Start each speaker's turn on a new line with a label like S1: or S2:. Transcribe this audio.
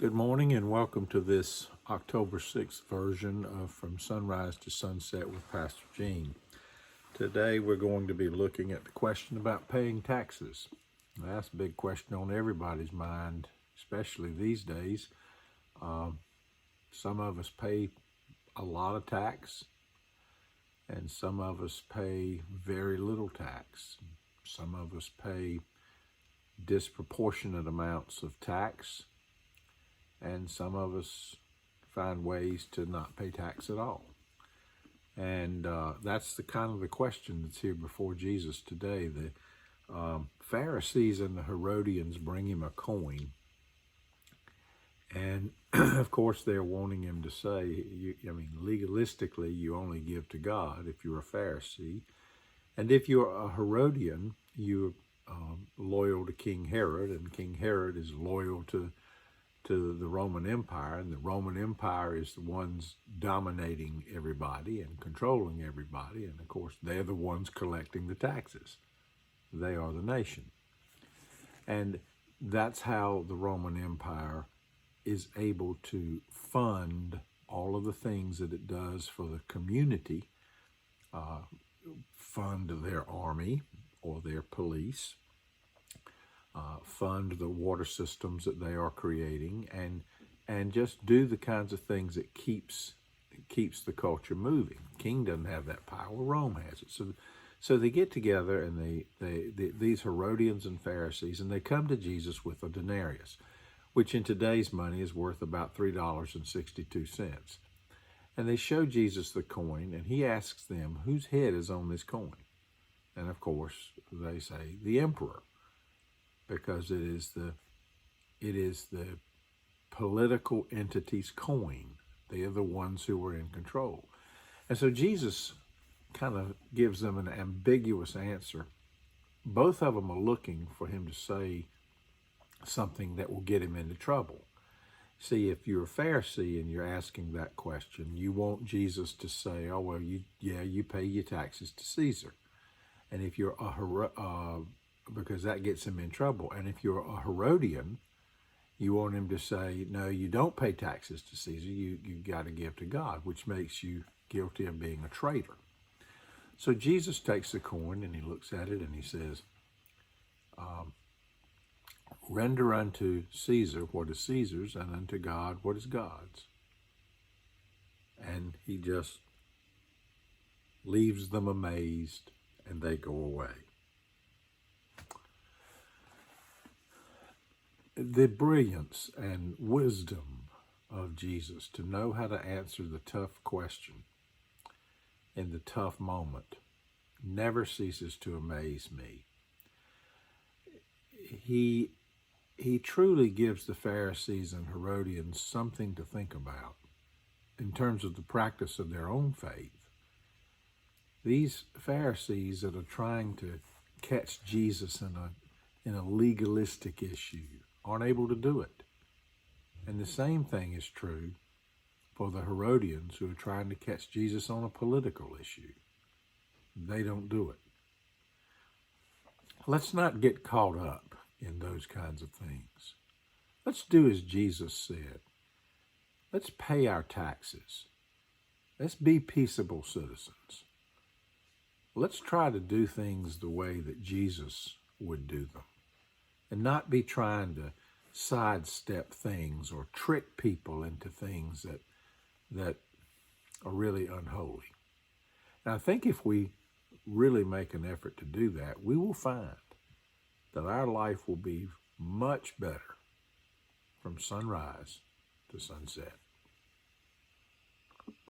S1: Good morning and welcome to this October 6th version of From Sunrise to Sunset with Pastor Gene. Today we're going to be looking at the question about paying taxes. Now, that's a big question on everybody's mind, especially these days. Some of us pay a lot of tax and some of us pay very little tax. Some of us pay disproportionate amounts of tax, and some of us find ways to not pay tax at all. And that's the kind of the question that's here before Jesus today. The Pharisees and the Herodians bring him a coin. And of course, they're wanting him to say, legalistically, you only give to God if you're a Pharisee. And if you're a Herodian, you're loyal to King Herod, and King Herod is loyal to the Roman Empire, and the Roman Empire is the ones dominating everybody and controlling everybody, and of course they're the ones collecting the taxes. They are the nation. And that's how the Roman Empire is able to fund all of the things that it does for the community, fund their army or their police, fund the water systems that they are creating, and just do the kinds of things that keeps the culture moving. King doesn't have that power; Rome has it. So they get together, and these Herodians and Pharisees, and they come to Jesus with a denarius, which in today's money is worth about $3.62. And they show Jesus the coin, and he asks them, whose head is on this coin? And of course, they say, the emperor, because it is the political entity's coin. They are the ones who are in control. And so Jesus kind of gives them an ambiguous answer. Both of them are looking for him to say something that will get him into trouble. See, if you're a Pharisee and you're asking that question, you want Jesus to say, oh, well, you pay your taxes to Caesar. And if you're because that gets him in trouble. And if you're a Herodian, you want him to say, no, you don't pay taxes to Caesar, you got to give to God, which makes you guilty of being a traitor. So Jesus takes the coin and he looks at it and he says, render unto Caesar what is Caesar's, and unto God what is God's. And he just leaves them amazed, and they go away. The brilliance and wisdom of Jesus to know how to answer the tough question in the tough moment never ceases to amaze me. He truly gives the Pharisees and Herodians something to think about in terms of the practice of their own faith. These Pharisees that are trying to catch Jesus in a legalistic issue aren't able to do it. And the same thing is true for the Herodians who are trying to catch Jesus on a political issue. They don't do it. Let's not get caught up in those kinds of things. Let's do as Jesus said. Let's pay our taxes. Let's be peaceable citizens. Let's try to do things the way that Jesus would do them, and not be trying to sidestep things or trick people into things that are really unholy. And I think if we really make an effort to do that, we will find that our life will be much better from sunrise to sunset.